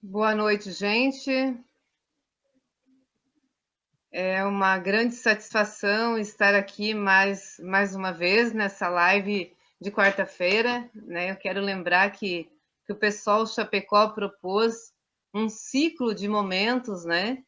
Boa noite, gente. É uma grande satisfação estar aqui mais uma vez nessa live de quarta-feira, né? Eu quero lembrar que o pessoal Chapecó propôs um ciclo de momentos, né?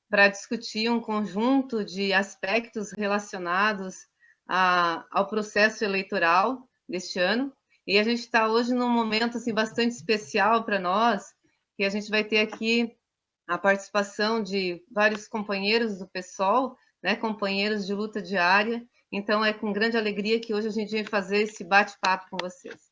Para discutir um conjunto de aspectos relacionados ao processo eleitoral deste ano. E a gente está hoje num momento assim, bastante especial para nós, que a gente vai ter aqui a participação de vários companheiros do PSOL, né, companheiros de luta diária. Então, é com grande alegria que hoje a gente vai fazer esse bate-papo com vocês.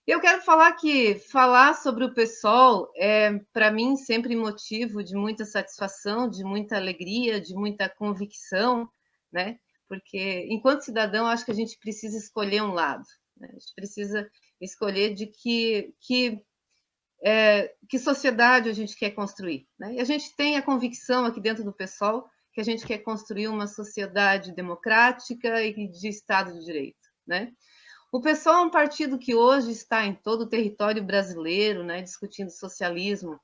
Eu quero falar que falar sobre o PSOL é, para mim, sempre motivo de muita satisfação, de muita alegria, de muita convicção, né? Porque, enquanto cidadão, acho que a gente precisa escolher um lado. Né? A gente precisa escolher de que sociedade a gente quer construir. Né? E a gente tem a convicção aqui dentro do PSOL que a gente quer construir uma sociedade democrática e de Estado de Direito. Né? O PSOL é um partido que hoje está em todo o território brasileiro, né, discutindo socialismo,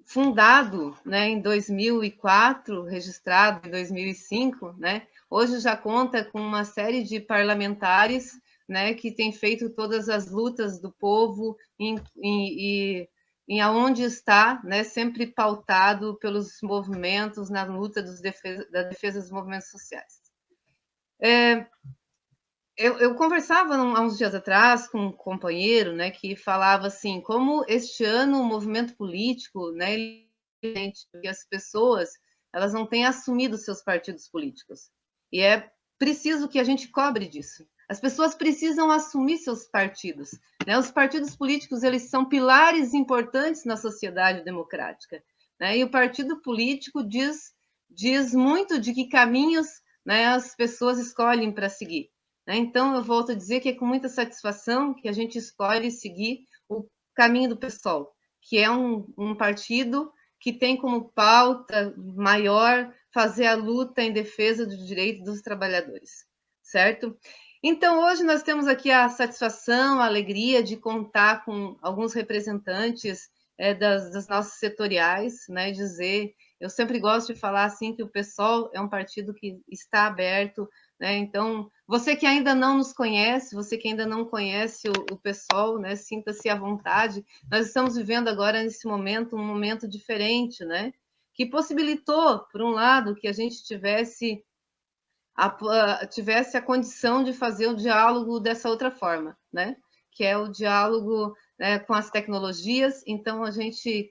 fundado, né, em 2004, registrado em 2005, né, hoje já conta com uma série de parlamentares, né, que tem feito todas as lutas do povo em aonde está, né, sempre pautado pelos movimentos na luta da defesa dos movimentos sociais. Eu conversava há uns dias atrás com um companheiro, né, que falava assim, como este ano o movimento político, né, que as pessoas elas não têm assumido seus partidos políticos. E é preciso que a gente cobre disso. As pessoas precisam assumir seus partidos. Né? Os partidos políticos eles são pilares importantes na sociedade democrática. Né? E o partido político diz muito de que caminhos, né, as pessoas escolhem para seguir. Então, eu volto a dizer que é com muita satisfação que a gente escolhe seguir o caminho do PSOL, que é um partido que tem como pauta maior fazer a luta em defesa do direito dos trabalhadores, certo? Então, hoje nós temos aqui a satisfação, a alegria de contar com alguns representantes das nossas setoriais, né? Dizer, eu sempre gosto de falar assim que o PSOL é um partido que está aberto, né? Então, você que ainda não nos conhece, você que ainda não conhece o PSOL, né? Sinta-se à vontade. Nós estamos vivendo agora, nesse momento, um momento diferente, né? Que possibilitou, por um lado, que a gente tivesse a condição de fazer o diálogo dessa outra forma, né? Que é o diálogo, né, com as tecnologias. Então, a gente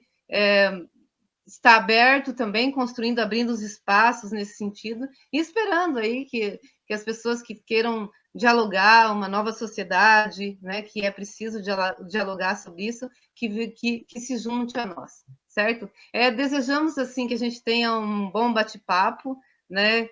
está aberto também, construindo, abrindo os espaços nesse sentido, e esperando aí que as pessoas que queiram dialogar uma nova sociedade, né, que é preciso dialogar sobre isso, que se junte a nós, certo? Desejamos, assim, que a gente tenha um bom bate-papo, né,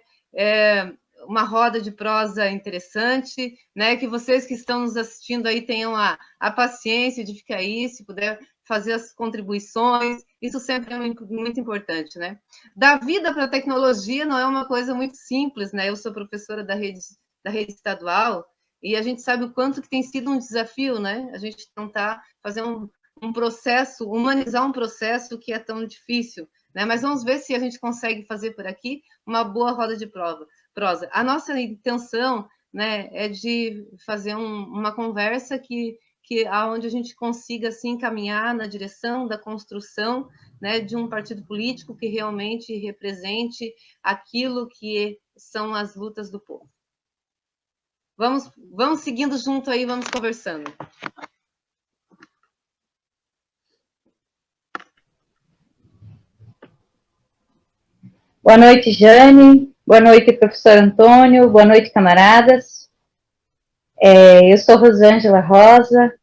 uma roda de prosa interessante, né, que vocês que estão nos assistindo aí tenham a paciência de ficar aí, se puder fazer as contribuições, isso sempre é muito importante, né? Dar vida para a tecnologia não é uma coisa muito simples, né? Eu sou professora da rede estadual e a gente sabe o quanto que tem sido um desafio, né? A gente tentar fazer um processo, humanizar um processo que é tão difícil, né? Mas vamos ver se a gente consegue fazer por aqui uma boa roda de prosa. A nossa intenção, né, é de fazer uma conversa aonde a gente consiga assim caminhar na direção da construção, né, de um partido político que realmente represente aquilo que são as lutas do povo. Vamos seguindo junto aí, vamos conversando. Boa noite, Jane. Boa noite, professor Antônio. Boa noite, camaradas. Eu sou Rosângela Rosa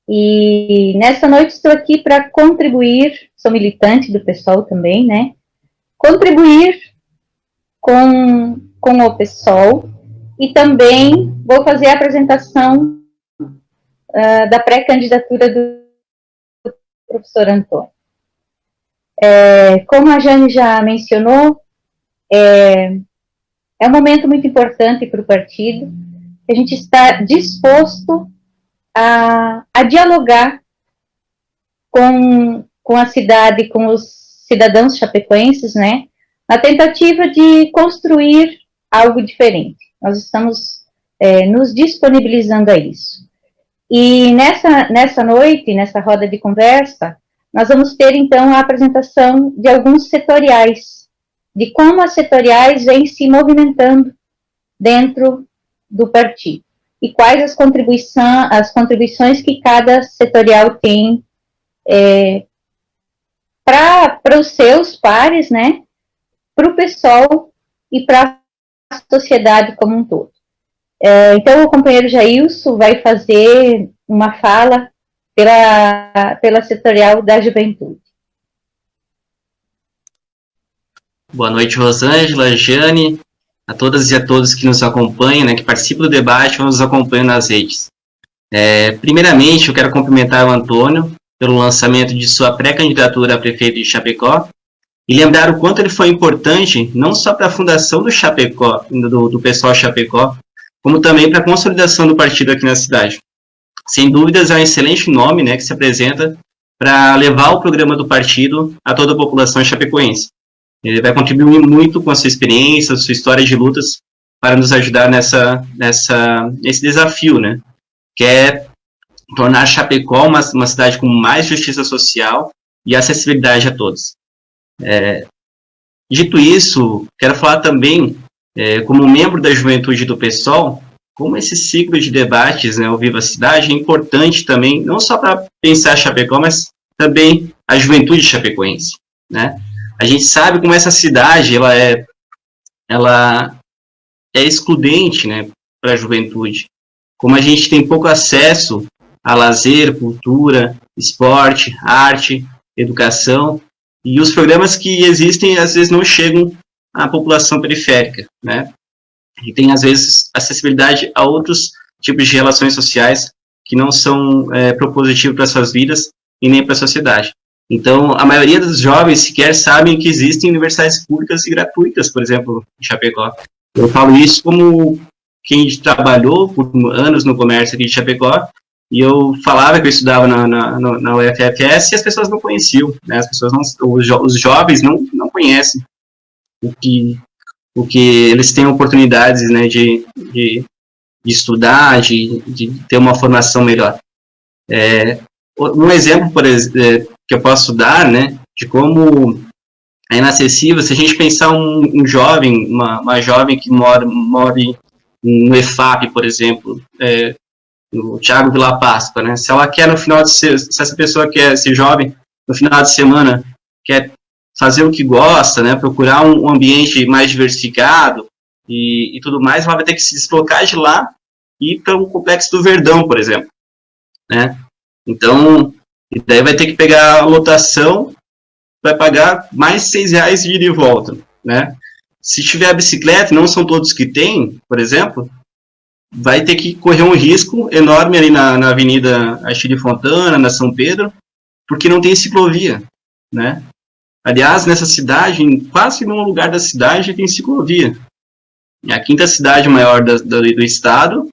e nesta noite estou aqui para contribuir, sou militante do PSOL também, né? Contribuir com o PSOL e também vou fazer a apresentação da pré-candidatura do professor Antônio. Como a Jane já mencionou, é um momento muito importante para o partido. A gente está disposto a dialogar com a cidade, com os cidadãos chapecoenses, né, na tentativa de construir algo diferente. Nós estamos nos disponibilizando a isso. E nessa noite, nessa roda de conversa, nós vamos ter, então, a apresentação de alguns setoriais, de como as setoriais vêm se movimentando dentro do partido e quais as contribuições que cada setorial tem para os seus pares, né, para o pessoal e para a sociedade como um todo. Então, o companheiro Jailson vai fazer uma fala pela setorial da juventude. Boa noite, Rosângela, Jane, a todas e a todos que nos acompanham, né, que participam do debate ou nos acompanham nas redes. Primeiramente, eu quero cumprimentar o Antônio pelo lançamento de sua pré-candidatura a prefeito de Chapecó e lembrar o quanto ele foi importante, não só para a fundação do Chapecó, do pessoal Chapecó, como também para a consolidação do partido aqui na cidade. Sem dúvidas, é um excelente nome, né, que se apresenta para levar o programa do partido a toda a população chapecoense. Ele vai contribuir muito com a sua experiência, sua história de lutas, para nos ajudar nesse desafio, né, que é tornar Chapecó uma cidade com mais justiça social e acessibilidade a todos. Dito isso, quero falar também, como membro da juventude do PSOL, como esse ciclo de debates, né, o Viva Cidade, é importante também, não só para pensar Chapecó, mas também a juventude chapecoense, né? A gente sabe como essa cidade ela é excludente, né, para a juventude. Como a gente tem pouco acesso a lazer, cultura, esporte, arte, educação, e os programas que existem às vezes não chegam à população periférica, né? E tem às vezes acessibilidade a outros tipos de relações sociais que não são propositivos para suas vidas e nem para a sociedade. Então, a maioria dos jovens sequer sabem que existem universidades públicas e gratuitas, por exemplo, em Chapecó. Eu falo isso como quem trabalhou por anos no comércio aqui de Chapecó, e eu falava que eu estudava na UFFS e as pessoas não conheciam, né? As pessoas os jovens não conhecem o que eles têm oportunidades, né, de estudar, de ter uma formação melhor. Um exemplo, por exemplo, que eu posso dar, né, de como é inacessível, se a gente pensar um jovem, uma jovem que mora no EFAP, por exemplo, no Thiago Vila Páscoa, né, se ela quer se essa pessoa quer, esse jovem, no final de semana, quer fazer o que gosta, né, procurar um ambiente mais diversificado e tudo mais, ela vai ter que se deslocar de lá e ir para um complexo do Verdão, por exemplo, né. Então, e daí vai ter que pegar a lotação, vai pagar mais R$6 de ida e volta, né? Se tiver a bicicleta, não são todos que têm, por exemplo, vai ter que correr um risco enorme ali na Avenida Achille Fontana, na São Pedro, porque não tem ciclovia, né? Aliás, nessa cidade, em quase nenhum lugar da cidade tem ciclovia. É a quinta cidade maior do estado,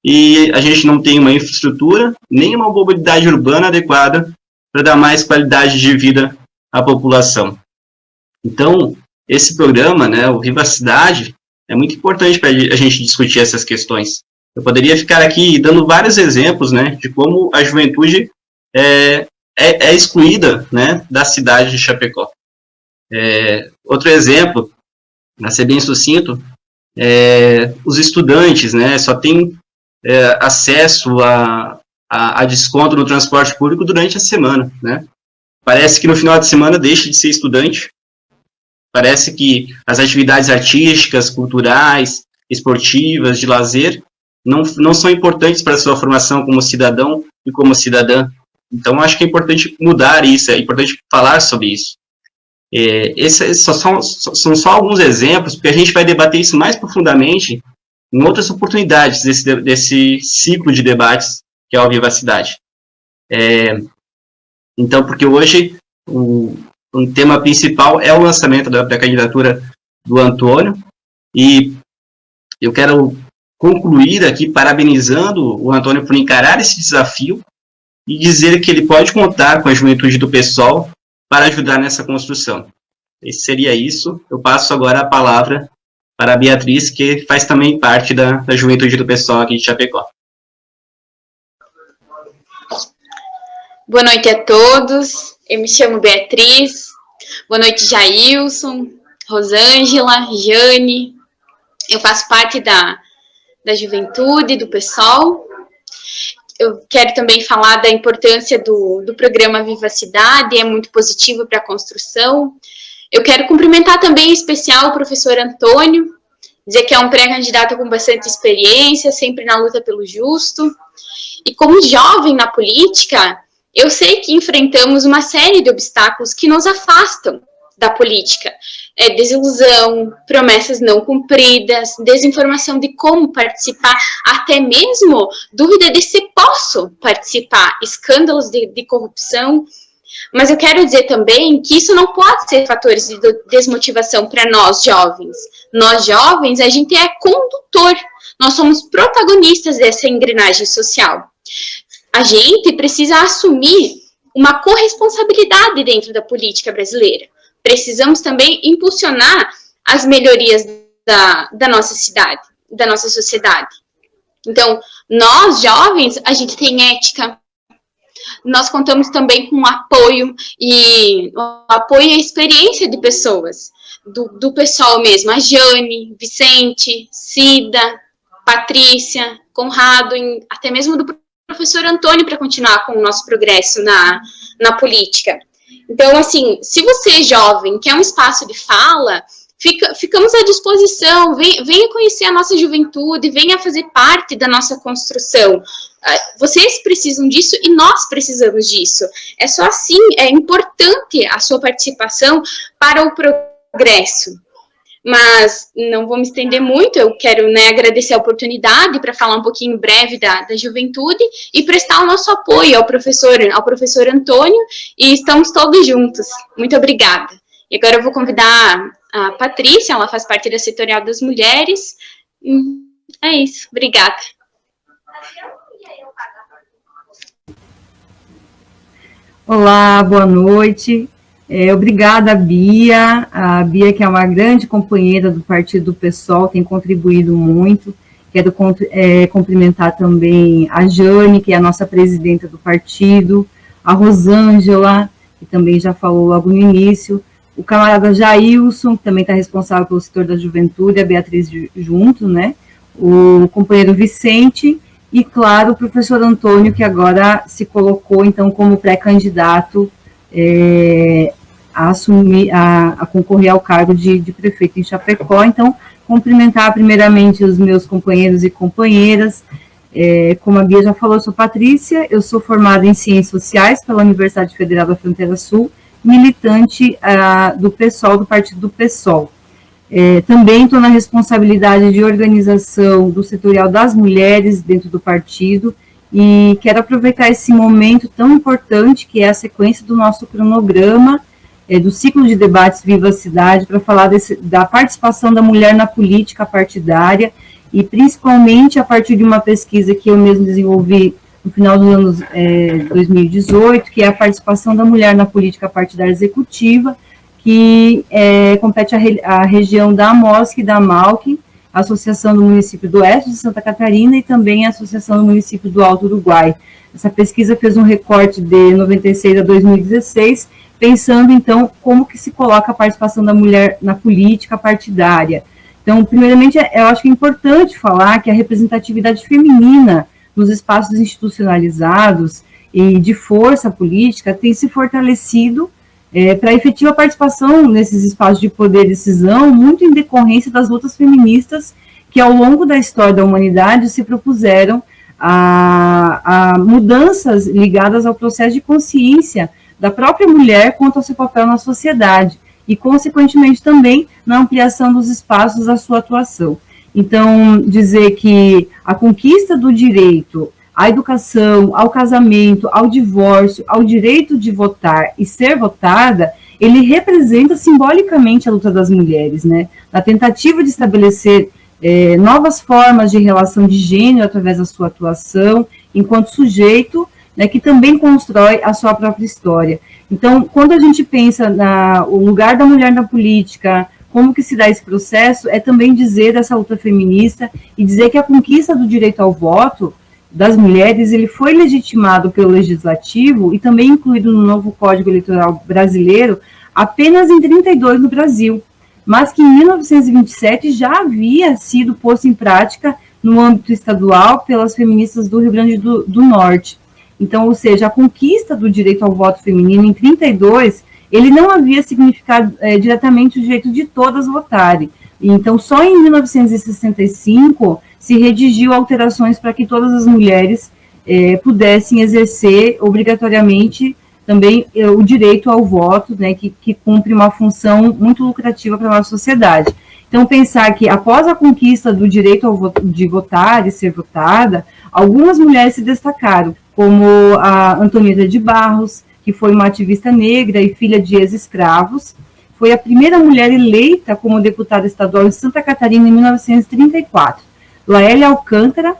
e a gente não tem uma infraestrutura, nem uma mobilidade urbana adequada para dar mais qualidade de vida à população. Então, esse programa, né, o Viva Cidade, é muito importante para a gente discutir essas questões. Eu poderia ficar aqui dando vários exemplos, né, de como a juventude é excluída, né, da cidade de Chapecó. Outro exemplo, para ser bem sucinto, os estudantes, né, só tem acesso a desconto no transporte público durante a semana, né? Parece que no final de semana deixa de ser estudante, parece que as atividades artísticas, culturais, esportivas, de lazer, não são importantes para a sua formação como cidadão e como cidadã. Então, acho que é importante mudar isso, é importante falar sobre isso. Esses são só alguns exemplos, porque a gente vai debater isso mais profundamente em outras oportunidades desse ciclo de debates que é o Viva a Cidade. Então, porque hoje um tema principal é o lançamento da candidatura do Antônio, e eu quero concluir aqui parabenizando o Antônio por encarar esse desafio e dizer que ele pode contar com a juventude do PSOL para ajudar nessa construção. Esse seria isso. Eu passo agora a palavra para a Beatriz, que faz também parte da juventude do PSOL aqui de Chapecó. Boa noite a todos, eu me chamo Beatriz. Boa noite, Jailson, Rosângela, Jane. Eu faço parte da juventude do PSOL. Eu quero também falar da importância do programa Vivacidade, é muito positivo para a construção. Eu quero cumprimentar também em especial o professor Antônio, dizer que é um pré-candidato com bastante experiência, sempre na luta pelo justo. E como jovem na política, eu sei que enfrentamos uma série de obstáculos que nos afastam da política. Desilusão, promessas não cumpridas, desinformação de como participar, até mesmo dúvida de se posso participar, escândalos de corrupção. Mas eu quero dizer também que isso não pode ser fatores de desmotivação para nós jovens. Nós jovens, a gente é condutor, nós somos protagonistas dessa engrenagem social. A gente precisa assumir uma corresponsabilidade dentro da política brasileira. Precisamos também impulsionar as melhorias da nossa cidade, da nossa sociedade. Então, nós, jovens, a gente tem ética, nós contamos também com apoio e a experiência de pessoas, do pessoal mesmo, a Jane, Vicente, Cida, Patrícia, Conrado, até mesmo do professor Antônio para continuar com o nosso progresso na política. Então, assim, se você é jovem, quer um espaço de fala, ficamos à disposição, venha conhecer a nossa juventude, venha fazer parte da nossa construção. Vocês precisam disso e nós precisamos disso. É só assim, é importante a sua participação para o progresso. Mas não vou me estender muito, eu quero agradecer a oportunidade para falar um pouquinho breve da juventude e prestar o nosso apoio ao professor Antônio, e estamos todos juntos. Muito obrigada. E agora eu vou convidar a Patrícia, ela faz parte da Setorial das Mulheres. É isso, obrigada. Olá, boa noite. Obrigada, Bia. A Bia, que é uma grande companheira do Partido do PSOL, tem contribuído muito. Quero cumprimentar também a Jane, que é a nossa presidenta do partido, a Rosângela, que também já falou logo no início, o camarada Jailson, que também está responsável pelo setor da juventude, a Beatriz junto, né? O companheiro Vicente e, claro, o professor Antônio, que agora se colocou, então, como pré-candidato a concorrer ao cargo de prefeito em Chapecó. Então, cumprimentar primeiramente os meus companheiros e companheiras. Como a Bia já falou, eu sou Patrícia, eu sou formada em Ciências Sociais pela Universidade Federal da Fronteira Sul, militante do PSOL, do Partido do PSOL. Também estou na responsabilidade de organização do setorial das mulheres dentro do partido, e quero aproveitar esse momento tão importante, que é a sequência do nosso cronograma, do ciclo de debates Vivacidade, para falar da participação da mulher na política partidária, e principalmente a partir de uma pesquisa que eu mesmo desenvolvi no final dos anos 2018, que é a participação da mulher na política partidária executiva, que compete à região da AMOSC e da AMALC, a Associação do Município do Oeste de Santa Catarina e também a Associação do Município do Alto Uruguai. Essa pesquisa fez um recorte de 96 a 2016, pensando, então, como que se coloca a participação da mulher na política partidária. Então, primeiramente, eu acho que é importante falar que a representatividade feminina nos espaços institucionalizados e de força política tem se fortalecido para a efetiva participação nesses espaços de poder e decisão, muito em decorrência das lutas feministas que, ao longo da história da humanidade, se propuseram a mudanças ligadas ao processo de consciência da própria mulher quanto ao seu papel na sociedade e, consequentemente, também na ampliação dos espaços da sua atuação. Então, dizer que a conquista do direito à educação, ao casamento, ao divórcio, ao direito de votar e ser votada, ele representa simbolicamente a luta das mulheres, né? Na tentativa de estabelecer novas formas de relação de gênero através da sua atuação, enquanto sujeito, né, que também constrói a sua própria história. Então, quando a gente pensa o lugar da mulher na política, como que se dá esse processo, é também dizer dessa luta feminista e dizer que a conquista do direito ao voto das mulheres, ele foi legitimado pelo Legislativo e também incluído no novo Código Eleitoral brasileiro apenas em 32 no Brasil, mas que em 1927 já havia sido posto em prática no âmbito estadual pelas feministas do Rio Grande do Norte. Então, ou seja, a conquista do direito ao voto feminino em 32, ele não havia significado diretamente o direito de todas votarem. Então, só em 1965 se redigiu alterações para que todas as mulheres pudessem exercer obrigatoriamente também o direito ao voto, né, que cumpre uma função muito lucrativa para a nossa sociedade. Então, pensar que após a conquista do direito de votar e ser votada, algumas mulheres se destacaram, como a Antonieta de Barros, que foi uma ativista negra e filha de ex-escravos, foi a primeira mulher eleita como deputada estadual em Santa Catarina em 1934. Laélia Alcântara,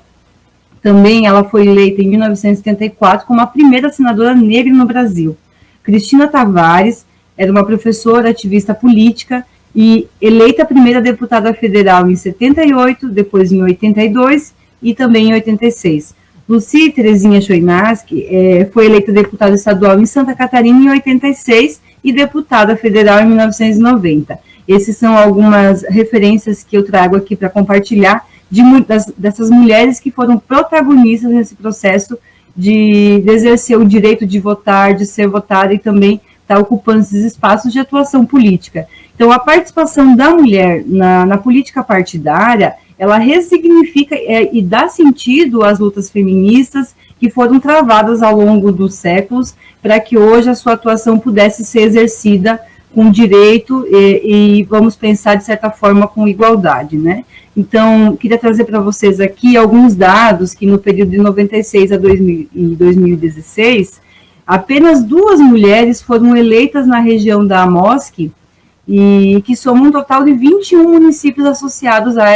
também ela foi eleita em 1974 como a primeira senadora negra no Brasil. Cristina Tavares era uma professora, ativista política e eleita a primeira deputada federal em 78, depois em 82 e também em 86. Lucy Terezinha Chouinasque foi eleita deputada estadual em Santa Catarina em 86 e deputada federal em 1990. Essas são algumas referências que eu trago aqui para compartilhar dessas mulheres que foram protagonistas nesse processo de exercer o direito de votar, de ser votada e também estar ocupando esses espaços de atuação política. Então, a participação da mulher na política partidária, ela ressignifica e dá sentido às lutas feministas que foram travadas ao longo dos séculos para que hoje a sua atuação pudesse ser exercida com direito e vamos pensar, de certa forma, com igualdade, né? Então, queria trazer para vocês aqui alguns dados que no período de 96 a 2016, apenas 2 mulheres foram eleitas na região da AMOSC, e que somam um total de 21 municípios associados a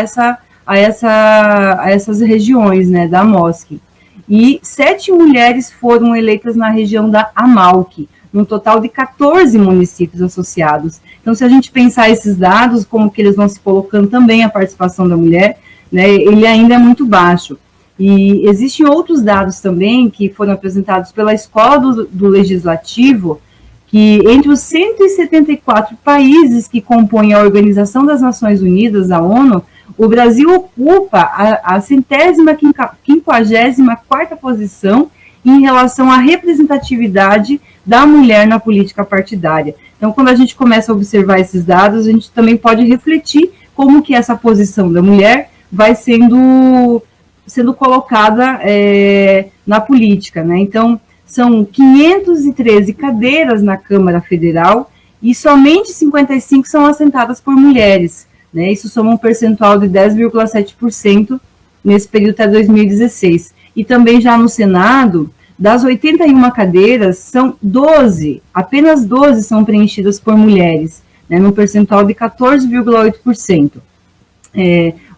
essas regiões, né, da AMOSC. E 7 mulheres foram eleitas na região da AMALC, num total de 14 municípios associados. Então, se a gente pensar esses dados, como que eles vão se colocando também a participação da mulher, né, ele ainda é muito baixo. E existem outros dados também que foram apresentados pela Escola do Legislativo, que entre os 174 países que compõem a Organização das Nações Unidas, a ONU, o Brasil ocupa a 154ª posição em relação à representatividade da mulher na política partidária. Então, quando a gente começa a observar esses dados, a gente também pode refletir como que essa posição da mulher vai sendo colocada na política, né? Então, são 513 cadeiras na Câmara Federal e somente 55 são assentadas por mulheres, né? Isso soma um percentual de 10,7% nesse período até 2016. E também já no Senado, das 81 cadeiras, são 12, apenas 12 são preenchidas por mulheres, né, num percentual de 14,8%.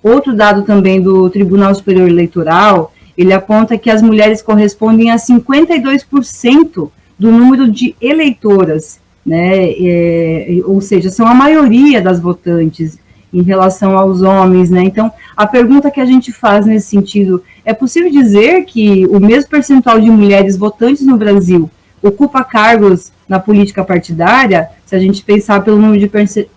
Outro dado também do Tribunal Superior Eleitoral, ele aponta que as mulheres correspondem a 52% do número de eleitoras, né, ou seja, são a maioria das votantes em relação aos homens, né? Então, a pergunta que a gente faz nesse sentido, é possível dizer que o mesmo percentual de mulheres votantes no Brasil ocupa cargos na política partidária? Se a gente pensar pelo número de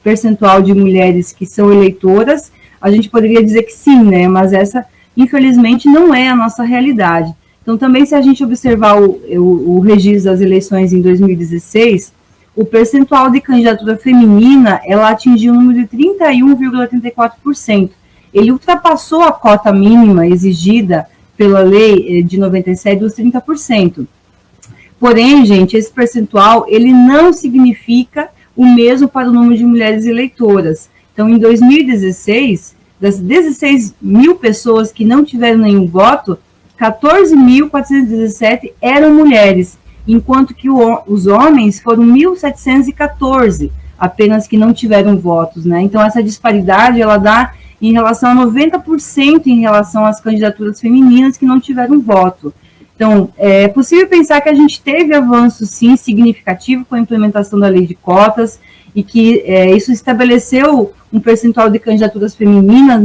percentual de mulheres que são eleitoras, a gente poderia dizer que sim, né? Mas essa, infelizmente, não é a nossa realidade. Então, também, se a gente observar o registro das eleições em 2016, o percentual de candidatura feminina, ela atingiu um número de 31,34%. Ele ultrapassou a cota mínima exigida pela lei de 97 dos 30%. Porém, gente, esse percentual, ele não significa o mesmo para o número de mulheres eleitoras. Então, em 2016, das 16 mil pessoas que não tiveram nenhum voto, 14.417 eram mulheres, enquanto que os homens foram 1.714, apenas que não tiveram votos, né? Então, essa disparidade, ela dá em relação a 90% em relação às candidaturas femininas que não tiveram voto. Então, é possível pensar que a gente teve avanço, sim, significativo com a implementação da lei de cotas e que isso estabeleceu um percentual de candidaturas femininas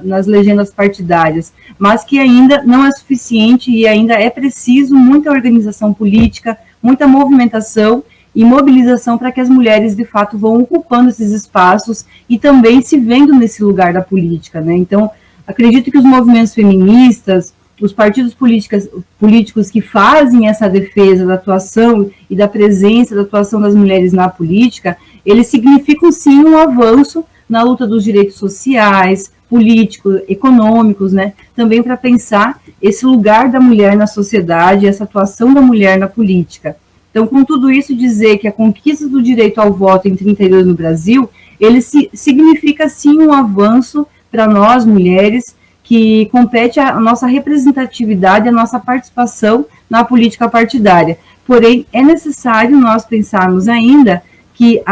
nas legendas partidárias, mas que ainda não é suficiente e ainda é preciso muita organização política, muita movimentação e mobilização para que as mulheres, de fato, vão ocupando esses espaços e também se vendo nesse lugar da política, né? Então, acredito que os movimentos feministas, os partidos políticos que fazem essa defesa da atuação e da presença, da atuação das mulheres na política, eles significam, sim, um avanço na luta dos direitos sociais, políticos, econômicos, né? Também para pensar esse lugar da mulher na sociedade, essa atuação da mulher na política. Então, com tudo isso, dizer que a conquista do direito ao voto em 32 no Brasil, ele significa, sim, um avanço para nós, mulheres, que compete a nossa representatividade, a nossa participação na política partidária. Porém, é necessário nós pensarmos ainda que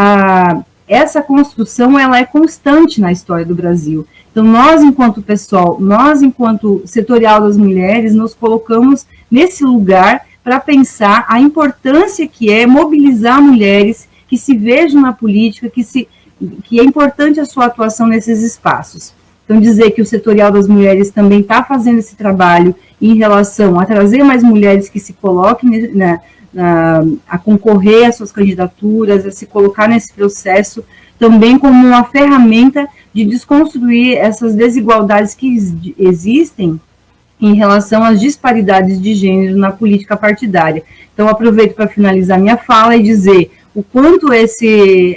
essa construção ela é constante na história do Brasil. Então, nós, enquanto pessoal, nós, enquanto setorial das mulheres, nos colocamos nesse lugar para pensar a importância que é mobilizar mulheres que se vejam na política, que é importante a sua atuação nesses espaços. Então, dizer que o setorial das mulheres também está fazendo esse trabalho em relação a trazer mais mulheres que se coloquem a concorrer às suas candidaturas, a se colocar nesse processo, também como uma ferramenta de desconstruir essas desigualdades que existem em relação às disparidades de gênero na política partidária. Então, aproveito para finalizar minha fala e dizer o quanto esse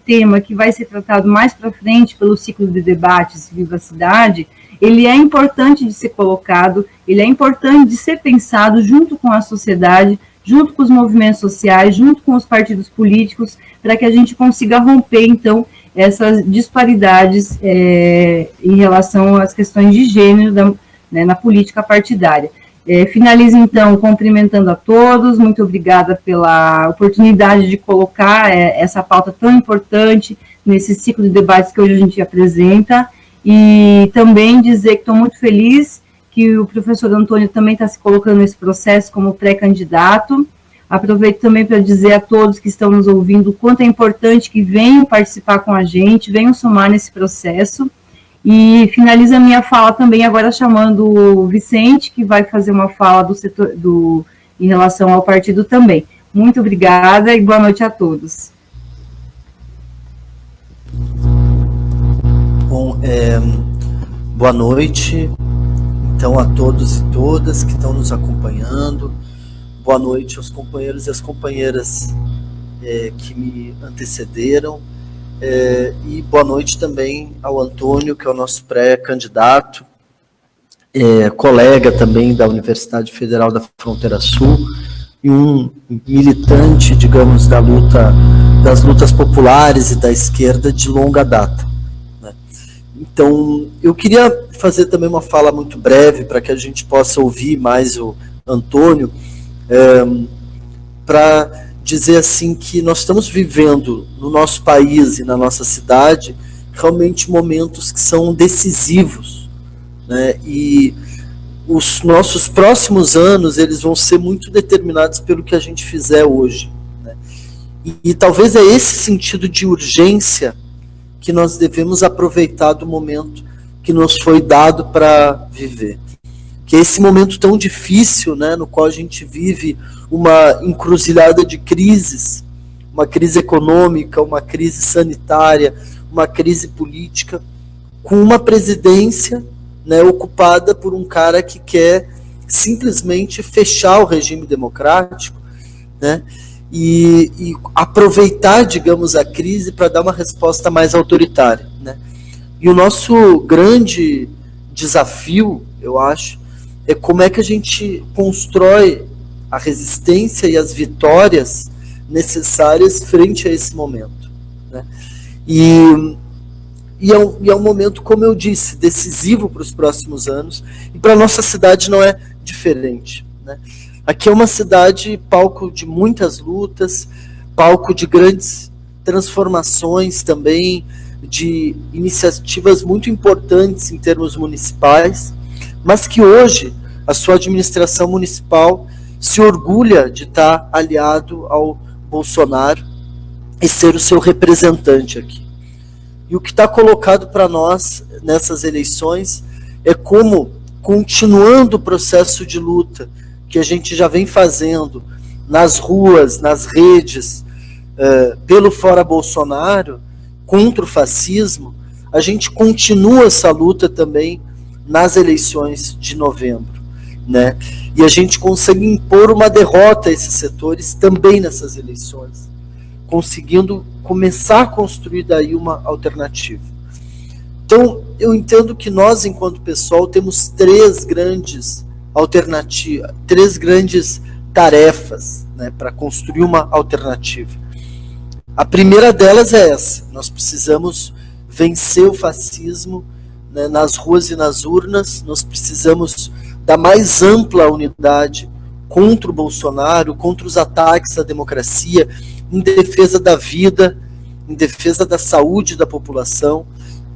tema que vai ser tratado mais para frente pelo ciclo de debates Viva a Cidade, ele é importante de ser colocado, ele é importante de ser pensado junto com a sociedade, junto com os movimentos sociais, junto com os partidos políticos, para que a gente consiga romper, então, essas disparidades em relação às questões de gênero na política partidária. Finalizo, então, cumprimentando a todos, muito obrigada pela oportunidade de colocar essa pauta tão importante nesse ciclo de debates que hoje a gente apresenta, e também dizer que estou muito feliz que o professor Antônio também está se colocando nesse processo como pré-candidato. Aproveito também para dizer a todos que estão nos ouvindo o quanto é importante que venham participar com a gente, venham somar nesse processo. E finalizo a minha fala também agora chamando o Vicente, que vai fazer uma fala do setor em relação ao partido também. Muito obrigada e boa noite a todos. Bom, boa noite, então, a todos e todas que estão nos acompanhando. Boa noite aos companheiros e às companheiras que me antecederam. E boa noite também ao Antônio, que é o nosso pré-candidato, colega também da Universidade Federal da Fronteira Sul, e um militante, digamos, das lutas populares e da esquerda de longa data, né? Então, eu queria fazer também uma fala muito breve, para que a gente possa ouvir mais o Antônio, para dizer assim que nós estamos vivendo no nosso país e na nossa cidade realmente momentos que são decisivos, né? E os nossos próximos anos eles vão ser muito determinados pelo que a gente fizer hoje, né? E talvez é esse sentido de urgência que nós devemos aproveitar do momento que nos foi dado para viver, que é esse momento tão difícil, né, no qual a gente vive uma encruzilhada de crises, uma crise econômica, uma crise sanitária, uma crise política, com uma presidência, né, ocupada por um cara que quer simplesmente fechar o regime democrático, né, e aproveitar, digamos, a crise para dar uma resposta mais autoritária, né. E o nosso grande desafio, eu acho, é como é que a gente constrói a resistência e as vitórias necessárias frente a esse momento, né? E é um momento, como eu disse, decisivo para os próximos anos, e para a nossa cidade não é diferente, né? Aqui é uma cidade palco de muitas lutas, palco de grandes transformações também, de iniciativas muito importantes em termos municipais, mas que hoje a sua administração municipal se orgulha de estar aliado ao Bolsonaro e ser o seu representante aqui. E o que está colocado para nós nessas eleições é como, continuando o processo de luta que a gente já vem fazendo nas ruas, nas redes, pelo Fora Bolsonaro, contra o fascismo, a gente continua essa luta também nas eleições de novembro, né? E a gente consegue impor uma derrota a esses setores também nessas eleições, conseguindo começar a construir daí uma alternativa. Então, eu entendo que nós, enquanto pessoal, temos três grandes alternativas, três grandes tarefas, né, para construir uma alternativa. A primeira delas é essa: nós precisamos vencer o fascismo, né, nas ruas e nas urnas. Nós precisamos da mais ampla unidade contra o Bolsonaro, contra os ataques à democracia, em defesa da vida, em defesa da saúde da população,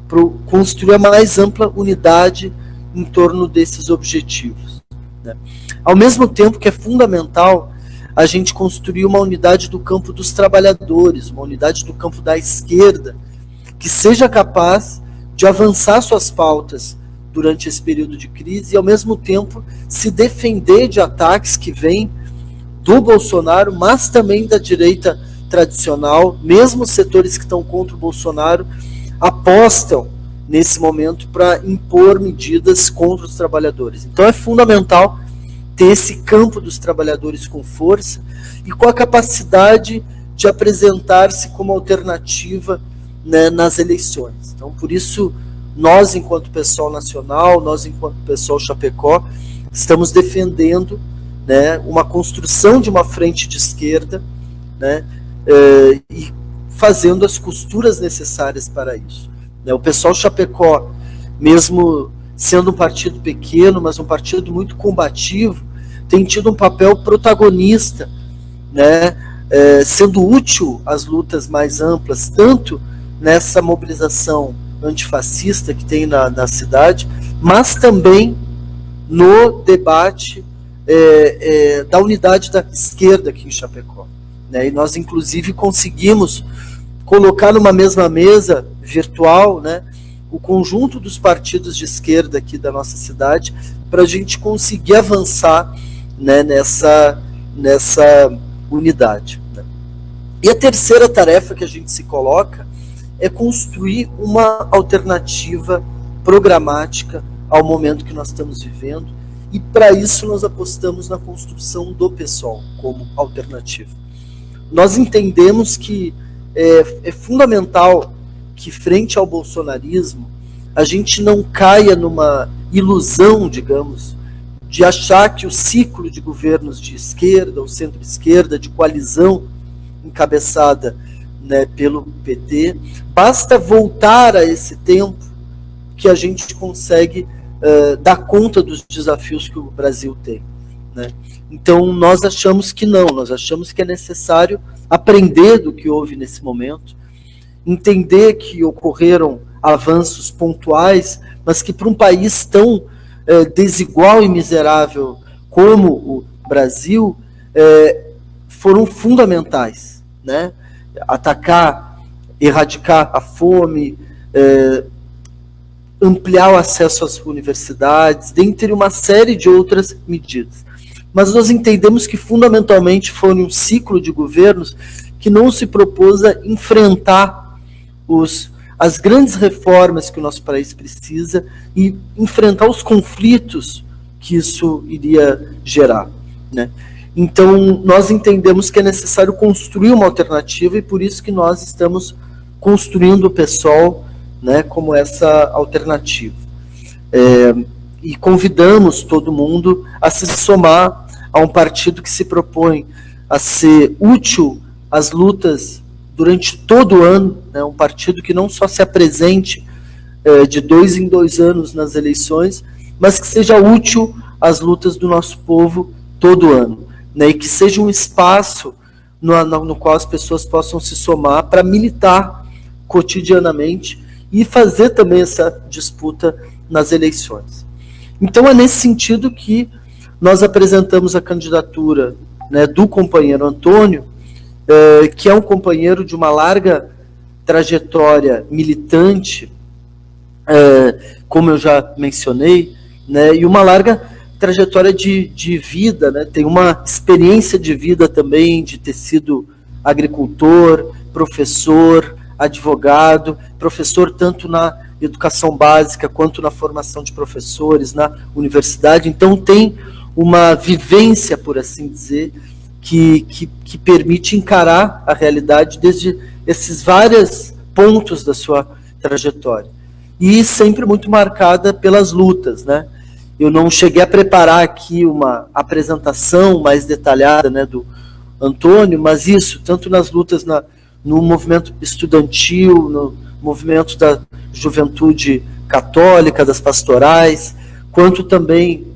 para construir a mais ampla unidade em torno desses objetivos, né? Ao mesmo tempo que é fundamental a gente construir uma unidade do campo dos trabalhadores, uma unidade do campo da esquerda, que seja capaz de avançar suas pautas durante esse período de crise e, ao mesmo tempo, se defender de ataques que vêm do Bolsonaro, mas também da direita tradicional. Mesmo os setores que estão contra o Bolsonaro apostam nesse momento para impor medidas contra os trabalhadores. Então é fundamental ter esse campo dos trabalhadores com força e com a capacidade de apresentar-se como alternativa, né, nas eleições. Então, por isso, nós, enquanto pessoal nacional, nós, enquanto pessoal Chapecó, estamos defendendo, né, uma construção de uma frente de esquerda, né, e fazendo as costuras necessárias para isso. O pessoal Chapecó, mesmo sendo um partido pequeno, mas um partido muito combativo, tem tido um papel protagonista, né, sendo útil às lutas mais amplas, tanto nessa mobilização antifascista que tem na cidade, mas também no debate da unidade da esquerda aqui em Chapecó, né? E nós, inclusive, conseguimos colocar numa mesma mesa virtual, né, o conjunto dos partidos de esquerda aqui da nossa cidade, para a gente conseguir avançar, né, nessa unidade, né? E a terceira tarefa que a gente se coloca é construir uma alternativa programática ao momento que nós estamos vivendo, e para isso nós apostamos na construção do PSOL como alternativa. Nós entendemos que é fundamental que, frente ao bolsonarismo, a gente não caia numa ilusão, digamos, de achar que o ciclo de governos de esquerda ou centro-esquerda, de coalizão encabeçada, né, pelo PT, basta voltar a esse tempo que a gente consegue dar conta dos desafios que o Brasil tem, né? Então nós achamos que não, nós achamos que é necessário aprender do que houve nesse momento, entender que ocorreram avanços pontuais, mas que para um país tão desigual e miserável como o Brasil, foram fundamentais, né? Atacar, erradicar a fome, ampliar o acesso às universidades, dentre uma série de outras medidas. Mas nós entendemos que, fundamentalmente, foi um ciclo de governos que não se propôs a enfrentar as grandes reformas que o nosso país precisa e enfrentar os conflitos que isso iria gerar, né? Então, nós entendemos que é necessário construir uma alternativa, e por isso que nós estamos construindo o PSOL, né, como essa alternativa. E convidamos todo mundo a se somar a um partido que se propõe a ser útil às lutas durante todo o ano, né, um partido que não só se apresente de 2 em 2 anos nas eleições, mas que seja útil às lutas do nosso povo todo ano, né, e que seja um espaço no qual as pessoas possam se somar para militar cotidianamente e fazer também essa disputa nas eleições. Então é nesse sentido que nós apresentamos a candidatura, né, do companheiro Antônio, que é um companheiro de uma larga trajetória militante, como eu já mencionei, né, e uma larga trajetória de vida, né, tem uma experiência de vida também, de ter sido agricultor, professor, advogado, professor tanto na educação básica quanto na formação de professores na universidade. Então tem uma vivência, por assim dizer, que permite encarar a realidade desde esses vários pontos da sua trajetória. E sempre muito marcada pelas lutas, né? Eu não cheguei a preparar aqui uma apresentação mais detalhada, né, do Antônio, mas isso, tanto nas lutas no movimento estudantil, no movimento da juventude católica, das pastorais, quanto também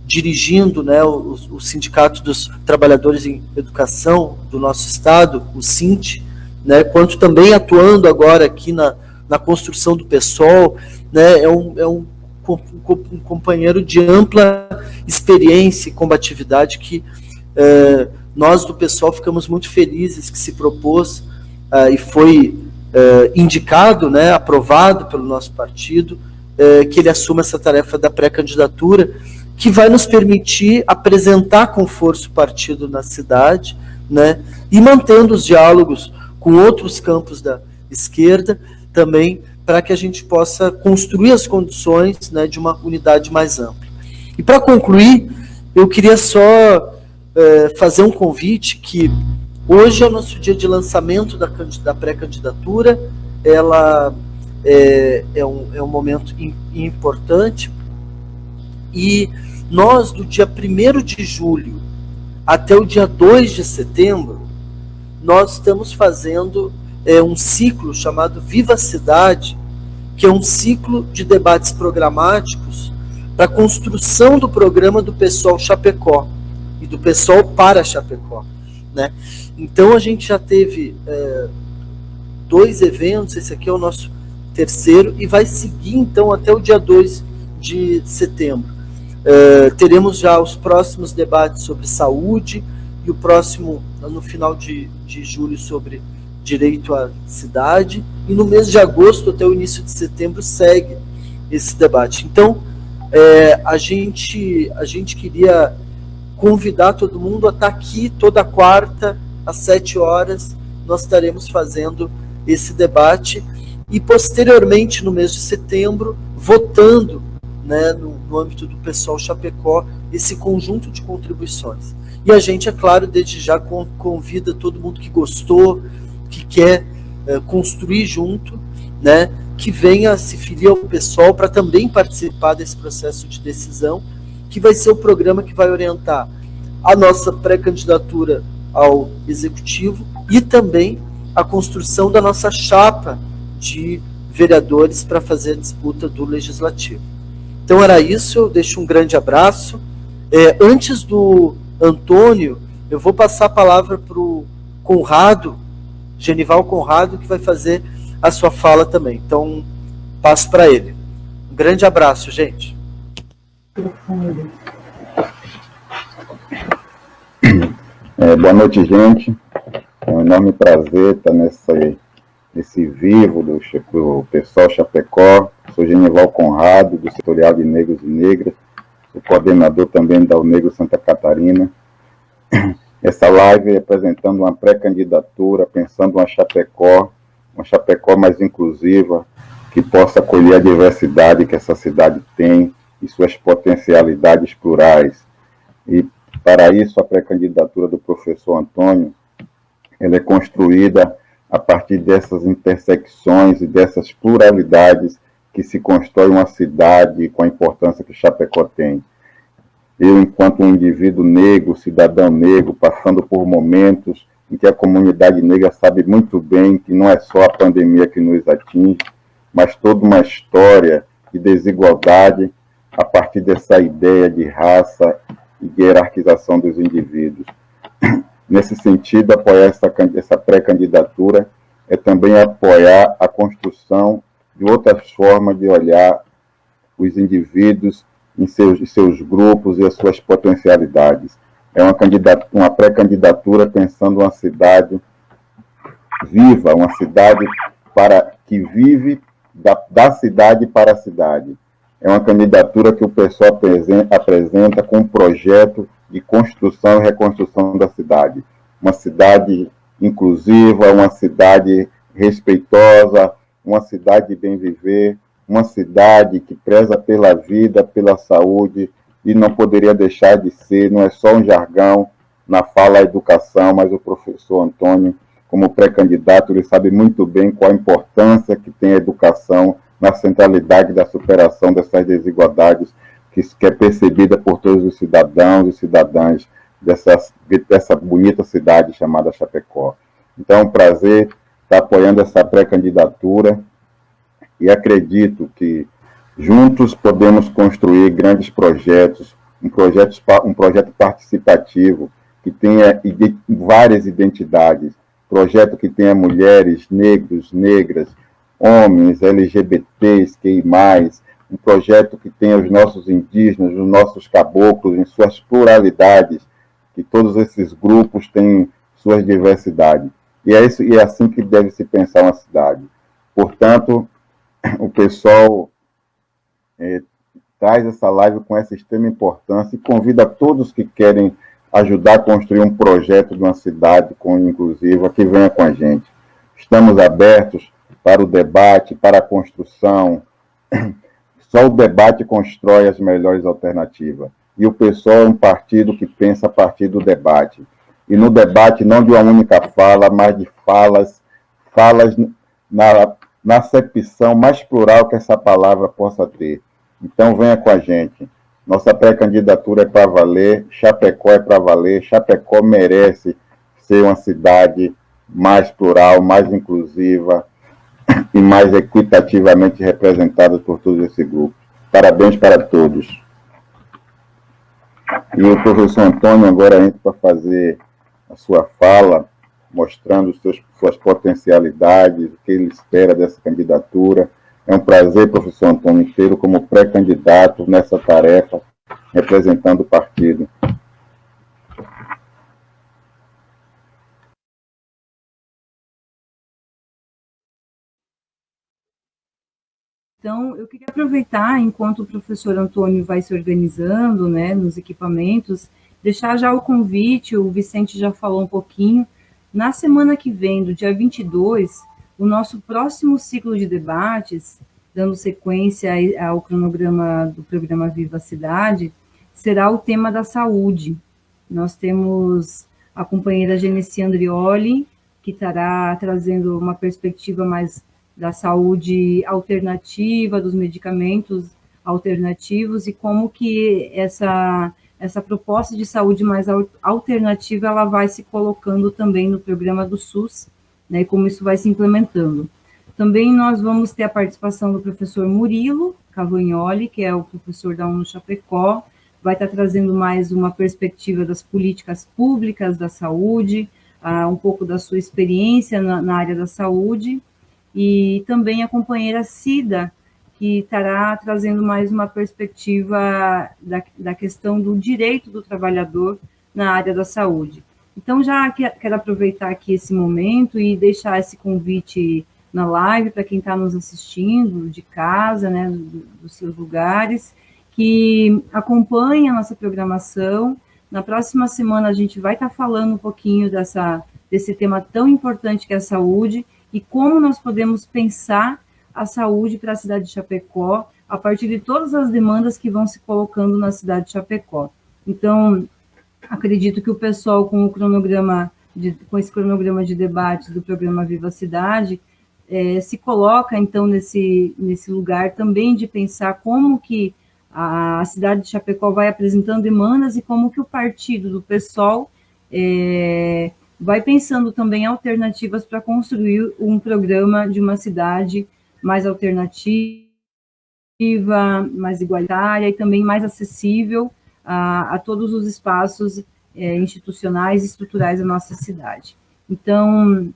dirigindo, né, o Sindicato dos Trabalhadores em Educação do nosso estado, o SINT, né, quanto também atuando agora aqui na construção do PSOL, né, é um companheiro de ampla experiência e combatividade que nós do PSOL ficamos muito felizes que se propôs e foi indicado, né, aprovado pelo nosso partido, que ele assuma essa tarefa da pré-candidatura, que vai nos permitir apresentar com força o partido na cidade, né, e mantendo os diálogos com outros campos da esquerda também, para que a gente possa construir as condições, né, de uma unidade mais ampla. E para concluir, eu queria só fazer um convite que hoje é o nosso dia de lançamento da pré-candidatura. Ela é um momento importante, e nós, do dia 1º de julho até o dia 2 de setembro, nós estamos fazendo um ciclo chamado Viva a Cidade, que é um ciclo de debates programáticos para a construção do programa do PSOL Chapecó e do PSOL para Chapecó, né? Então a gente já teve 2 eventos, esse aqui é o nosso terceiro, e vai seguir então até o dia 2 de setembro. Teremos já os próximos debates sobre saúde, e o próximo, no final de julho, sobre direito à cidade, e no mês de agosto até o início de setembro segue esse debate. Então, a gente queria convidar todo mundo a estar aqui toda quarta, às 7 horas, nós estaremos fazendo esse debate, e posteriormente, no mês de setembro, votando, né, no âmbito do PSOL Chapecó, esse conjunto de contribuições. E a gente, é claro, desde já convida todo mundo que gostou, que quer construir junto, né, que venha se filiar ao PSOL para também participar desse processo de decisão, que vai ser o programa que vai orientar a nossa pré-candidatura ao Executivo e também a construção da nossa chapa de vereadores para fazer a disputa do Legislativo. Então era isso, eu deixo um grande abraço. Antes do Antônio, eu vou passar a palavra para o Conrado, Genival Conrado, que vai fazer a sua fala também. Então, passo para ele. Um grande abraço, gente. Boa noite, gente. É um enorme prazer estar nesse vivo do PSOL Chapecó. Sou Genival Conrado, do Setorial de Negros e Negras. Sou coordenador também da UNEGRO Santa Catarina. Essa live apresentando uma pré-candidatura, pensando uma Chapecó mais inclusiva, que possa acolher a diversidade que essa cidade tem e suas potencialidades plurais. E, para isso, a pré-candidatura do professor Antônio, ela é construída a partir dessas intersecções e dessas pluralidades que se constrói uma cidade com a importância que Chapecó tem. Eu, enquanto um indivíduo negro, cidadão negro, passando por momentos em que a comunidade negra sabe muito bem que não é só a pandemia que nos atinge, mas toda uma história de desigualdade a partir dessa ideia de raça e de hierarquização dos indivíduos. Nesse sentido, apoiar essa pré-candidatura é também apoiar a construção de outras formas de olhar os indivíduos em seus grupos e as suas potencialidades. É uma pré-candidatura pensando uma cidade viva, uma cidade que vive da cidade para a cidade. É uma candidatura que o pessoal apresenta com um projeto de construção e reconstrução da cidade. Uma cidade inclusiva, uma cidade respeitosa, uma cidade de bem viver, uma cidade que preza pela vida, pela saúde, e não poderia deixar de ser, não é só um jargão na fala à educação, mas o professor Antônio, como pré-candidato, ele sabe muito bem qual a importância que tem a educação na centralidade da superação dessas desigualdades que é percebida por todos os cidadãos e cidadãs dessa bonita cidade chamada Chapecó. Então, é um prazer estar apoiando essa pré-candidatura e acredito que juntos podemos construir grandes projetos, um projeto participativo que tenha várias identidades, projeto que tenha mulheres, negros, negras, homens, LGBTs, QI+, um projeto que tenha os nossos indígenas, os nossos caboclos em suas pluralidades, que todos esses grupos têm suas diversidades. E é assim que deve se pensar uma cidade. Portanto, o pessoal traz essa live com essa extrema importância e convida todos que querem ajudar a construir um projeto de uma cidade inclusiva que venha com a gente. Estamos abertos para o debate, para a construção. Só o debate constrói as melhores alternativas. E o PSOL é um partido que pensa a partir do debate. E no debate, não de uma única fala, mas de falas na acepção mais plural que essa palavra possa ter. Então, venha com a gente. Nossa pré-candidatura é para valer, Chapecó é para valer, Chapecó merece ser uma cidade mais plural, mais inclusiva e mais equitativamente representada por todos esse grupo. Parabéns para todos. E o professor Antônio agora entra para fazer a sua fala, mostrando suas potencialidades, o que ele espera dessa candidatura. É um prazer, professor Antônio, tê-lo como pré-candidato nessa tarefa, representando o partido. Então, eu queria aproveitar, enquanto o professor Antônio vai se organizando, né, nos equipamentos, deixar já o convite, o Vicente já falou um pouquinho. Na semana que vem, do dia 22, o nosso próximo ciclo de debates, dando sequência ao cronograma do programa Viva a Cidade, será o tema da saúde. Nós temos a companheira Genesi Andrioli, que estará trazendo uma perspectiva mais da saúde alternativa, dos medicamentos alternativos, e como que essa proposta de saúde mais alternativa ela vai se colocando também no programa do SUS, né, e como isso vai se implementando. Também nós vamos ter a participação do professor Murilo Cavagnoli, que é o professor da UNO Chapecó, vai estar trazendo mais uma perspectiva das políticas públicas da saúde, um pouco da sua experiência na área da saúde, e também a companheira Cida, que estará trazendo mais uma perspectiva da questão do direito do trabalhador na área da saúde. Então, já quero aproveitar aqui esse momento e deixar esse convite na live para quem está nos assistindo de casa, né, dos seus lugares, que acompanhe a nossa programação. Na próxima semana a gente vai estar falando um pouquinho desse tema tão importante que é a saúde e como nós podemos pensar a saúde para a cidade de Chapecó a partir de todas as demandas que vão se colocando na cidade de Chapecó. Então, acredito que o pessoal com esse cronograma de debates do programa Viva a Cidade se coloca, então, nesse lugar também de pensar como que a cidade de Chapecó vai apresentando demandas e como que o partido do PSOL vai pensando também alternativas para construir um programa de uma cidade mais alternativa, mais igualitária e também mais acessível a todos os espaços institucionais e estruturais da nossa cidade. Então,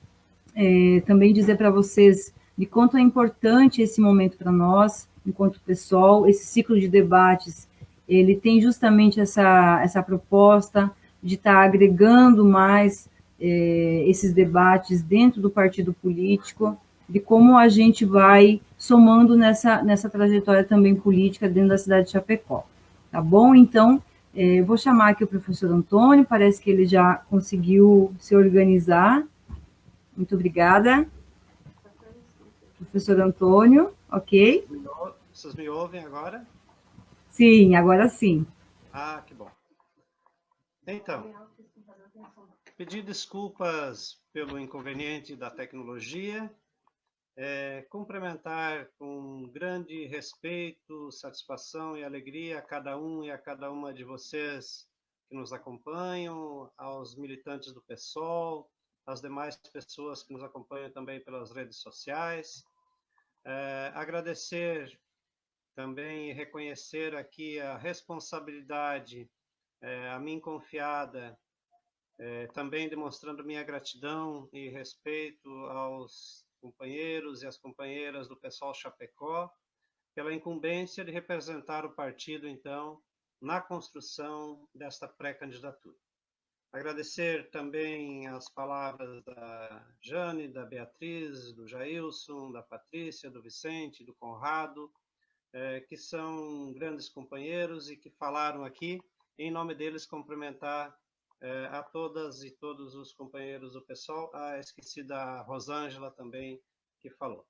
também dizer para vocês de quanto é importante esse momento para nós, enquanto pessoal, esse ciclo de debates, ele tem justamente essa proposta de estar agregando mais esses debates dentro do partido político, de como a gente vai somando nessa trajetória também política dentro da cidade de Chapecó. Tá bom? Então, eu vou chamar aqui o professor Antônio, parece que ele já conseguiu se organizar. Muito obrigada. Professor Antônio, ok? Vocês me ouvem agora? Sim, agora sim. Ah, que bom. Então, pedir desculpas pelo inconveniente da tecnologia, cumprimentar com grande respeito, satisfação e alegria a cada um e a cada uma de vocês que nos acompanham, aos militantes do PSOL, às demais pessoas que nos acompanham também pelas redes sociais. Agradecer também e reconhecer aqui a responsabilidade a mim confiada, também demonstrando minha gratidão e respeito aos companheiros e às companheiras do PSOL Chapecó, pela incumbência de representar o partido, então, na construção desta pré-candidatura. Agradecer também as palavras da Jane, da Beatriz, do Jailson, da Patrícia, do Vicente, do Conrado, que são grandes companheiros e que falaram aqui. Em nome deles, cumprimentar a todas e todos os companheiros do PSOL, a esquecida Rosângela também, que falou.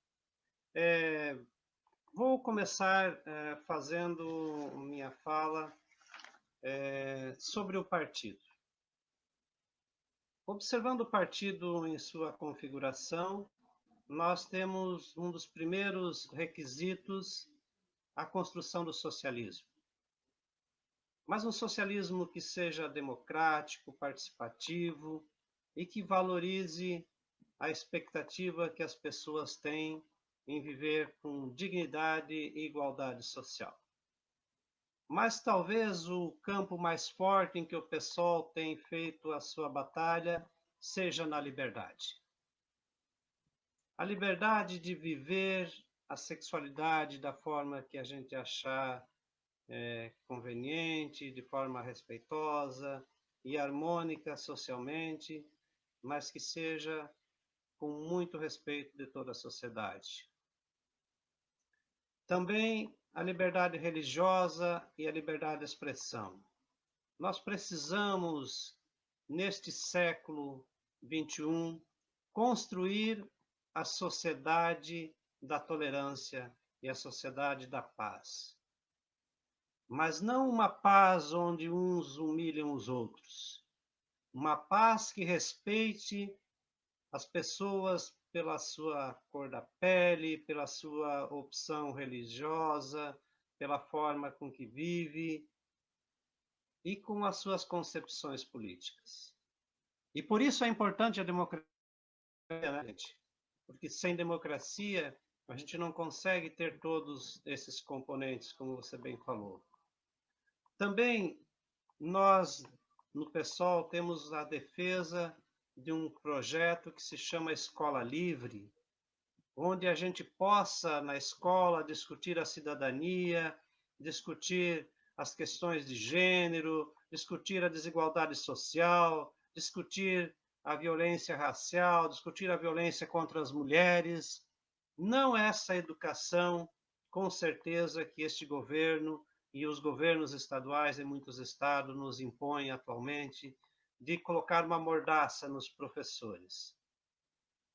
Vou começar fazendo minha fala sobre o partido. Observando o partido em sua configuração, nós temos um dos primeiros requisitos a construção do socialismo. Mas um socialismo que seja democrático, participativo e que valorize a expectativa que as pessoas têm em viver com dignidade e igualdade social. Mas talvez o campo mais forte em que o PSOL tem feito a sua batalha seja na liberdade. A liberdade de viver a sexualidade da forma que a gente achar conveniente, de forma respeitosa e harmônica socialmente, mas que seja com muito respeito de toda a sociedade. Também a liberdade religiosa e a liberdade de expressão. Nós precisamos, neste século XXI, construir a sociedade da tolerância e a sociedade da paz. Mas não uma paz onde uns humilham os outros. Uma paz que respeite as pessoas pela sua cor da pele, pela sua opção religiosa, pela forma com que vive e com as suas concepções políticas. E por isso é importante a democracia, né, gente? Porque sem democracia a gente não consegue ter todos esses componentes, como você bem falou. Também nós, no PSOL, temos a defesa de um projeto que se chama Escola Livre, onde a gente possa, na escola, discutir a cidadania, discutir as questões de gênero, discutir a desigualdade social, discutir a violência racial, discutir a violência contra as mulheres. Não essa educação, com certeza, que este governo e os governos estaduais em muitos estados nos impõem atualmente, de colocar uma mordaça nos professores,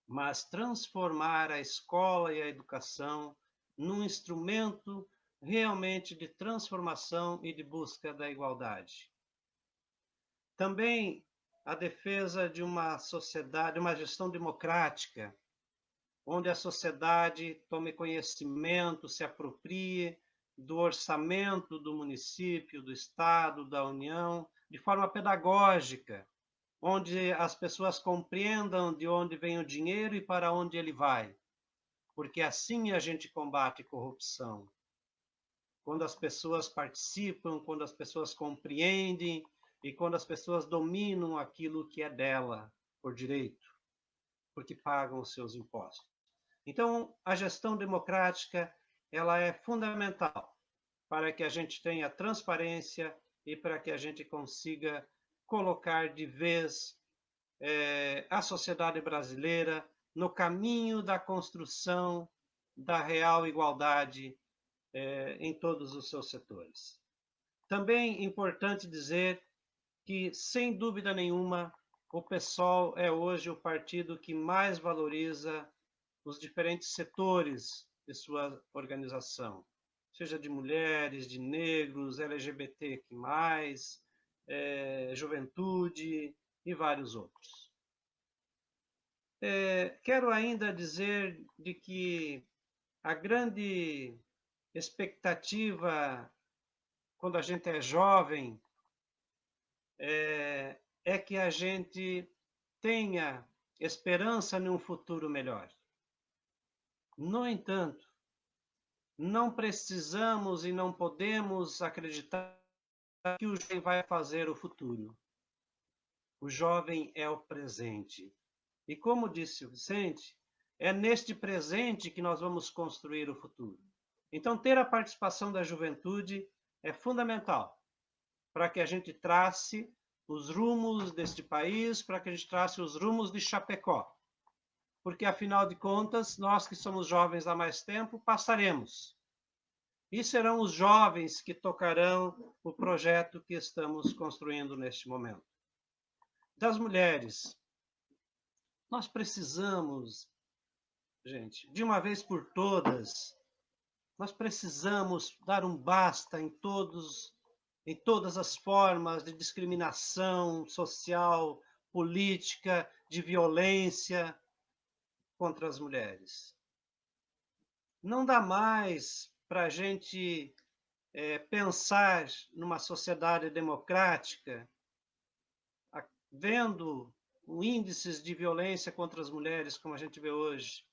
mas transformar a escola e a educação num instrumento realmente de transformação e de busca da igualdade. Também a defesa de uma sociedade, uma gestão democrática, onde a sociedade tome conhecimento, se aproprie do orçamento do município, do estado, da União, de forma pedagógica, onde as pessoas compreendam de onde vem o dinheiro e para onde ele vai, porque assim a gente combate corrupção. Quando as pessoas participam, quando as pessoas compreendem e quando as pessoas dominam aquilo que é dela por direito. porque pagam os seus impostos. Então, a gestão democrática ela é fundamental para que a gente tenha transparência e para que a gente consiga colocar de vez a sociedade brasileira no caminho da construção da real igualdade em todos os seus setores. Também é importante dizer que, sem dúvida nenhuma, o PSOL é hoje o partido que mais valoriza os diferentes setores de sua organização, seja de mulheres, de negros, LGBT+, juventude e vários outros. Quero ainda dizer de que a grande expectativa quando a gente é jovem é que a gente tenha esperança em um futuro melhor. No entanto, não precisamos e não podemos acreditar que o jovem vai fazer o futuro. O jovem é o presente. E como disse o Vicente, é neste presente que nós vamos construir o futuro. Então, ter a participação da juventude é fundamental para que a gente trace os rumos deste país, para que a gente trace os rumos de Chapecó. Porque, afinal de contas, nós que somos jovens há mais tempo, passaremos. E serão os jovens que tocarão o projeto que estamos construindo neste momento. Das mulheres, nós precisamos, gente, de uma vez por todas, nós precisamos dar um basta em todas as formas de discriminação social, política, de violência contra as mulheres. Não dá mais para a gente pensar numa sociedade democrática vendo índices de violência contra as mulheres como a gente vê hoje.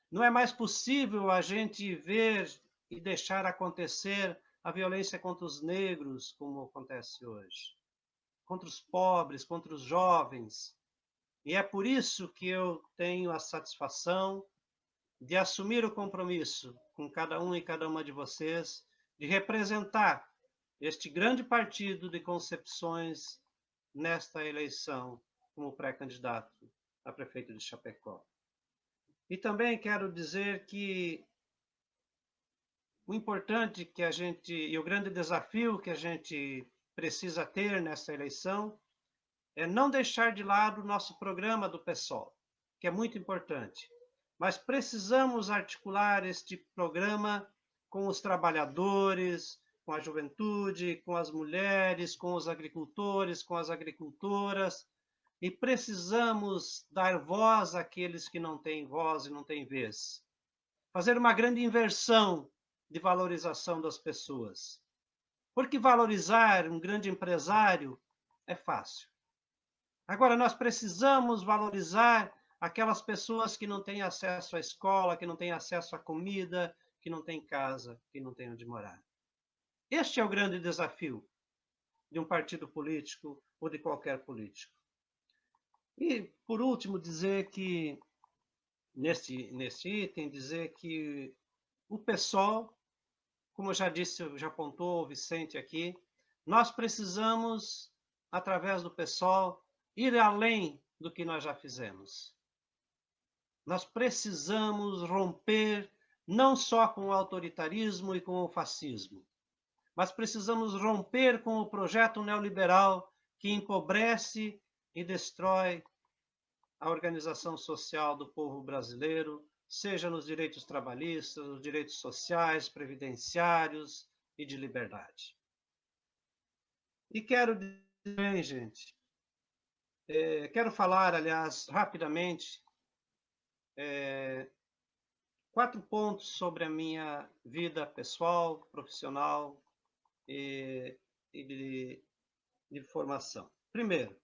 Não é mais possível a gente ver e deixar acontecer a violência contra os negros como acontece hoje, contra os pobres, contra os jovens. E é por isso que eu tenho a satisfação de assumir o compromisso com cada um e cada uma de vocês, de representar este grande partido de concepções nesta eleição como pré-candidato a prefeito de Chapecó. E também quero dizer que o importante que a gente, e o grande desafio que a gente precisa ter nessa eleição é não deixar de lado o nosso programa do PSOL, que é muito importante. Mas precisamos articular este programa com os trabalhadores, com a juventude, com as mulheres, com os agricultores, com as agricultoras, e precisamos dar voz àqueles que não têm voz e não têm vez. Fazer uma grande inversão de valorização das pessoas. Porque valorizar um grande empresário é fácil. Agora, nós precisamos valorizar aquelas pessoas que não têm acesso à escola, que não têm acesso à comida, que não têm casa, que não têm onde morar. Este é o grande desafio de um partido político ou de qualquer político. E, por último, dizer que, neste item, dizer que o PSOL, como eu já disse, já apontou o Vicente aqui, nós precisamos, através do PSOL, ir além do que nós já fizemos. Nós precisamos romper não só com o autoritarismo e com o fascismo, mas precisamos romper com o projeto neoliberal que empobrece e destrói a organização social do povo brasileiro, seja nos direitos trabalhistas, nos direitos sociais, previdenciários e de liberdade. E quero dizer, gente, quero falar, aliás, rapidamente, 4 pontos sobre a minha vida pessoal, profissional e de formação. Primeiro,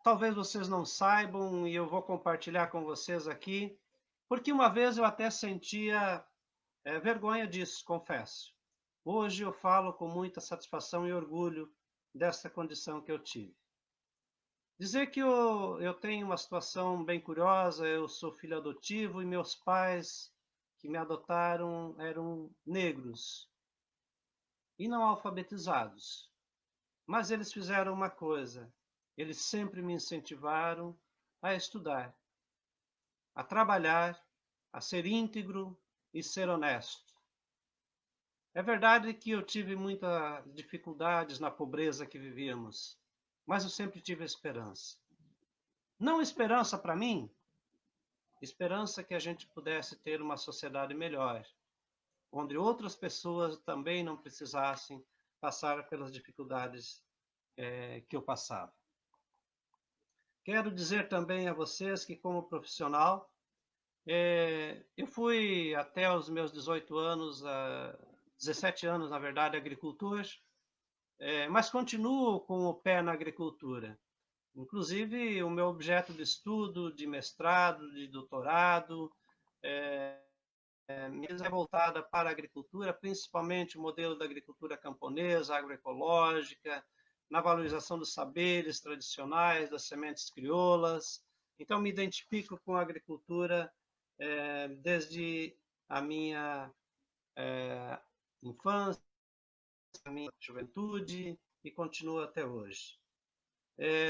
talvez vocês não saibam, e eu vou compartilhar com vocês aqui, porque uma vez eu até sentia vergonha disso, confesso. Hoje eu falo com muita satisfação e orgulho dessa condição que eu tive. Dizer que eu tenho uma situação bem curiosa, eu sou filho adotivo e meus pais que me adotaram eram negros e não alfabetizados. Mas eles fizeram uma coisa, eles sempre me incentivaram a estudar, a trabalhar, a ser íntegro e ser honesto. É verdade que eu tive muitas dificuldades na pobreza que vivíamos, mas eu sempre tive esperança. Não esperança para mim, esperança que a gente pudesse ter uma sociedade melhor, onde outras pessoas também não precisassem passar pelas dificuldades que eu passava. Quero dizer também a vocês que, como profissional, eu fui até os meus 18 anos, 17 anos, na verdade, agricultor, mas continuo com o pé na agricultura. Inclusive, o meu objeto de estudo, de mestrado, de doutorado, é voltada para a agricultura, principalmente o modelo da agricultura camponesa, agroecológica, na valorização dos saberes tradicionais, das sementes crioulas. Então, me identifico com a agricultura desde a minha infância, a minha juventude e continuo até hoje.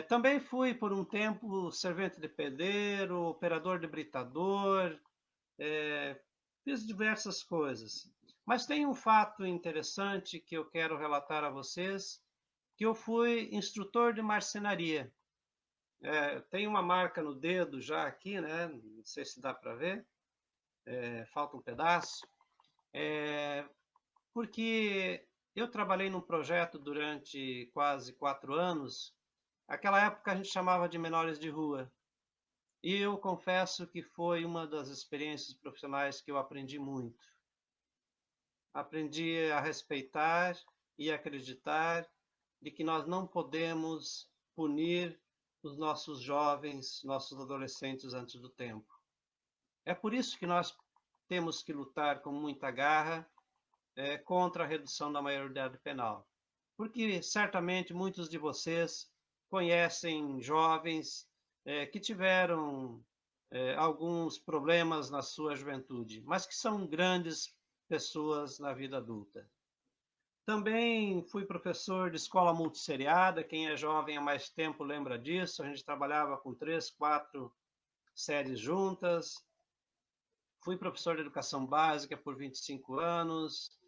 Também fui, por um tempo, servente de pedreiro, operador de britador, fiz diversas coisas. Mas tem um fato interessante que eu quero relatar a vocês, que eu fui instrutor de marcenaria. Tem uma marca no dedo já aqui, né? Não sei se dá para ver, falta um pedaço. Porque eu trabalhei num projeto durante quase 4 anos. Aquela época a gente chamava de menores de rua. E eu confesso que foi uma das experiências profissionais que eu aprendi muito. Aprendi a respeitar e acreditar de que nós não podemos punir os nossos jovens, nossos adolescentes antes do tempo. É por isso que nós temos que lutar com muita garra contra a redução da maioridade penal. Porque certamente muitos de vocês conhecem jovens que tiveram alguns problemas na sua juventude, mas que são grandes pessoas na vida adulta. Também fui professor de escola multisseriada, quem é jovem há mais tempo lembra disso, a gente trabalhava com 3, 4 séries juntas. Fui professor de educação básica por 25 anos,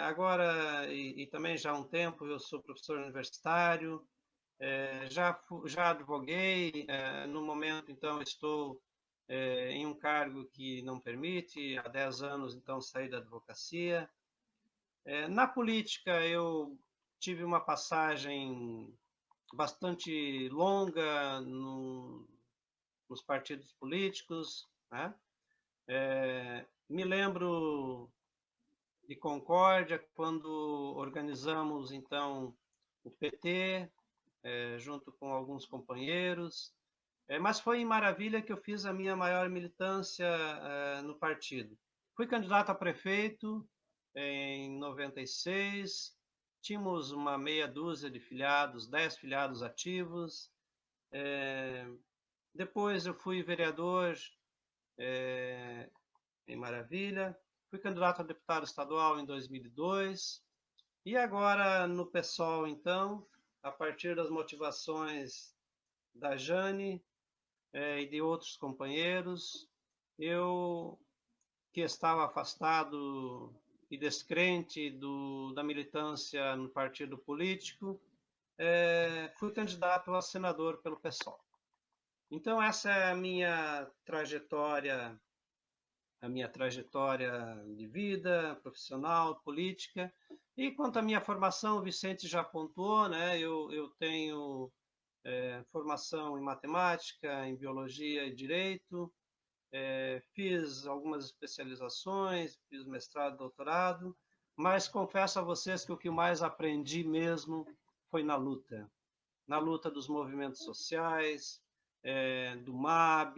agora, e também já há um tempo, eu sou professor universitário, já advoguei, no momento, então, estou em um cargo que não permite, há 10 anos, então, saí da advocacia. Na política, eu tive uma passagem bastante longa nos partidos políticos, né? Me lembro de Concórdia, quando organizamos, então, o PT, junto com alguns companheiros, mas foi em Maravilha que eu fiz a minha maior militância no partido. Fui candidato a prefeito em 96, tínhamos uma meia dúzia de filiados, 10 filiados ativos. Depois eu fui vereador em Maravilha, fui candidato a deputado estadual em 2002, e agora no PSOL, então, a partir das motivações da Jane e de outros companheiros, eu, que estava afastado e descrente da militância no partido político, fui candidato a senador pelo PSOL. Então, essa é a minha trajetória de vida, profissional, política. E quanto à minha formação, o Vicente já apontou, né? Eu tenho formação em matemática, em biologia e direito, fiz algumas especializações, fiz mestrado, doutorado, mas confesso a vocês que o que mais aprendi mesmo foi na luta dos movimentos sociais, do MAB,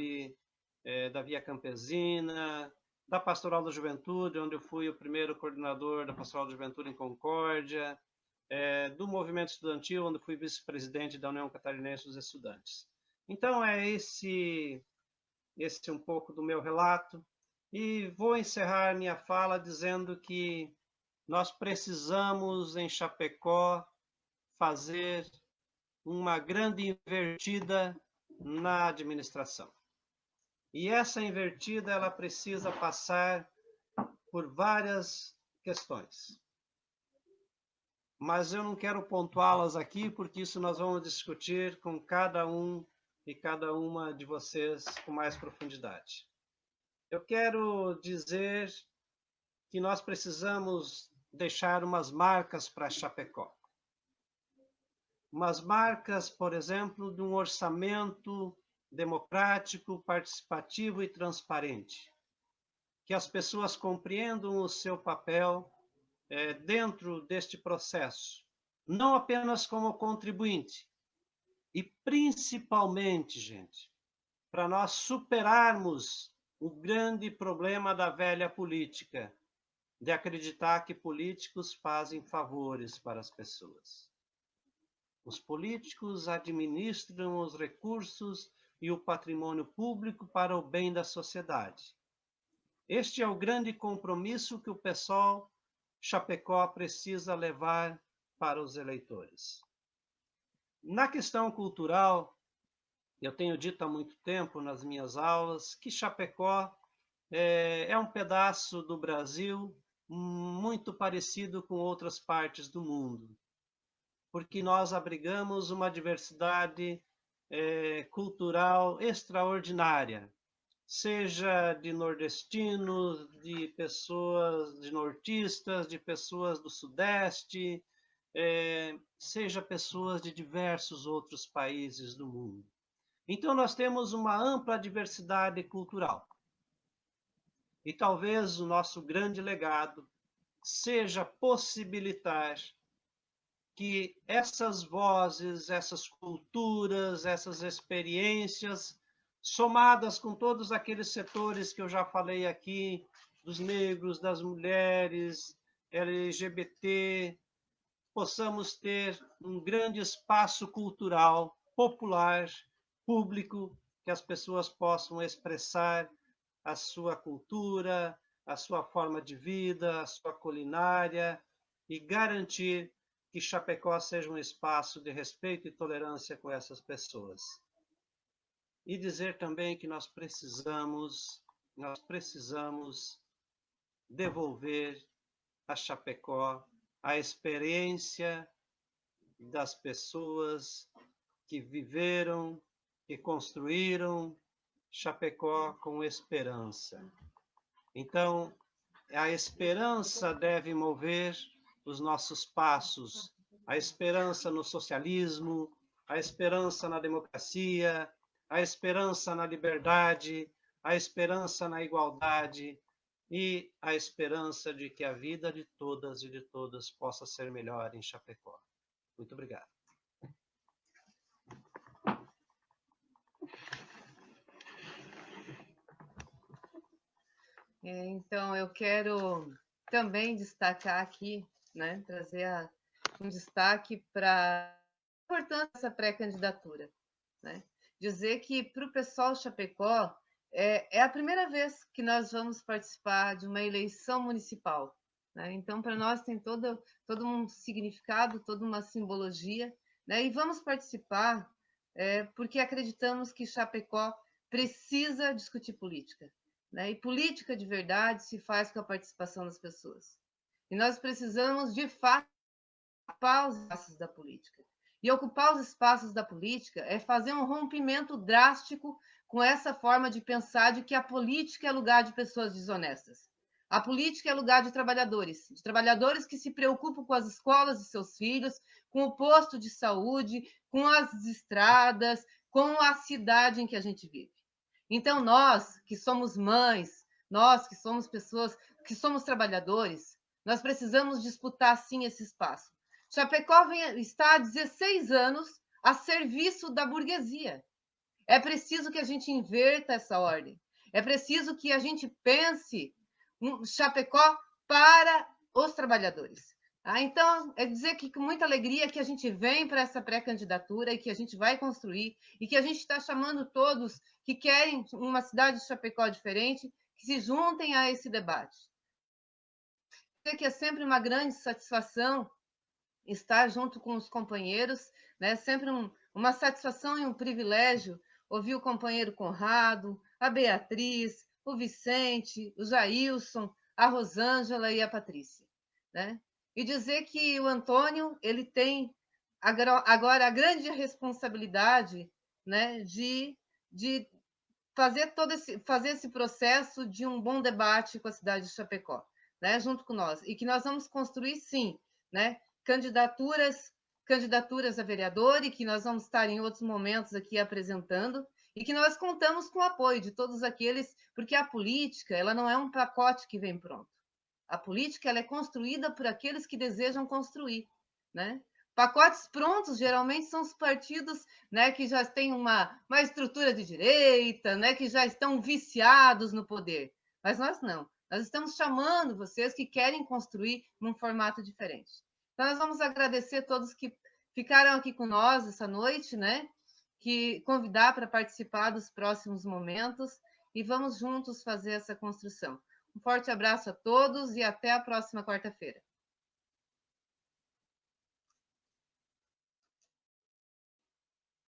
da Via Campesina, da Pastoral da Juventude, onde eu fui o primeiro coordenador da Pastoral da Juventude em Concórdia, do movimento estudantil, onde fui vice-presidente da União Catarinense dos Estudantes. Então, é esse um pouco do meu relato, e vou encerrar minha fala dizendo que nós precisamos, em Chapecó, fazer uma grande invertida na administração. E essa invertida, ela precisa passar por várias questões. Mas eu não quero pontuá-las aqui, porque isso nós vamos discutir com cada um e cada uma de vocês com mais profundidade. Eu quero dizer que nós precisamos deixar umas marcas para Chapecó. Umas marcas, por exemplo, de um orçamento democrático, participativo e transparente. Que as pessoas compreendam o seu papel dentro deste processo, não apenas como contribuinte, e principalmente, gente, para nós superarmos o grande problema da velha política, de acreditar que políticos fazem favores para as pessoas. Os políticos administram os recursos e o patrimônio público para o bem da sociedade. Este é o grande compromisso que o PSOL Chapecó precisa levar para os eleitores. Na questão cultural, eu tenho dito há muito tempo nas minhas aulas que Chapecó é um pedaço do Brasil muito parecido com outras partes do mundo, porque nós abrigamos uma diversidade cultural extraordinária, seja de nordestinos, de pessoas, de nortistas, de pessoas do Sudeste, seja pessoas de diversos outros países do mundo. Então, nós temos uma ampla diversidade cultural. E talvez o nosso grande legado seja possibilitar que essas vozes, essas culturas, essas experiências, somadas com todos aqueles setores que eu já falei aqui, dos negros, das mulheres, LGBT, possamos ter um grande espaço cultural, popular, público, que as pessoas possam expressar a sua cultura, a sua forma de vida, a sua culinária, e garantir que Chapecó seja um espaço de respeito e tolerância com essas pessoas. E dizer também que nós precisamos devolver a Chapecó a experiência das pessoas que viveram e construíram Chapecó com esperança. Então, a esperança deve mover os nossos passos, a esperança no socialismo, a esperança na democracia, a esperança na liberdade, a esperança na igualdade e a esperança de que a vida de todas e de todos possa ser melhor em Chapecó. Muito obrigado. Então, eu quero também destacar aqui, né, trazer um destaque para a importância dessa pré-candidatura, né? Dizer que para o PSOL Chapecó é a primeira vez que nós vamos participar de uma eleição municipal, né? Então, para nós tem todo um significado, toda uma simbologia, né? E vamos participar porque acreditamos que Chapecó precisa discutir política, né? E política de verdade se faz com a participação das pessoas. E nós precisamos, de fato, ocupar os espaços da política. E ocupar os espaços da política é fazer um rompimento drástico com essa forma de pensar de que a política é lugar de pessoas desonestas. A política é lugar de trabalhadores que se preocupam com as escolas de seus filhos, com o posto de saúde, com as estradas, com a cidade em que a gente vive. Então, nós que somos mães, nós que somos pessoas, que somos trabalhadores, nós precisamos disputar, sim, esse espaço. Chapecó está há 16 anos a serviço da burguesia. É preciso que a gente inverta essa ordem. É preciso que a gente pense Chapecó para os trabalhadores. Então, é dizer que com muita alegria que a gente vem para essa pré-candidatura e que a gente vai construir e que a gente está chamando todos que querem uma cidade de Chapecó diferente, que se juntem a esse debate. Dizer que é sempre uma grande satisfação estar junto com os companheiros, né? Sempre uma satisfação e um privilégio ouvir o companheiro Conrado, a Beatriz, o Vicente, o Jailson, a Rosângela e a Patrícia, né? E dizer que o Antônio ele tem agora a grande responsabilidade, né, de fazer esse processo de um bom debate com a cidade de Chapecó, né, junto com nós, e que nós vamos construir, sim, né, candidaturas a vereador, e que nós vamos estar em outros momentos aqui apresentando, e que nós contamos com o apoio de todos aqueles, porque a política ela não é um pacote que vem pronto. A política ela é construída por aqueles que desejam construir, né? Pacotes prontos geralmente são os partidos, né, que já têm uma estrutura de direita, né, que já estão viciados no poder. Mas nós não. Nós estamos chamando vocês que querem construir num formato diferente. Então, nós vamos agradecer a todos que ficaram aqui com nós essa noite, né? Que convidar para participar dos próximos momentos e vamos juntos fazer essa construção. Um forte abraço a todos e até a próxima quarta-feira.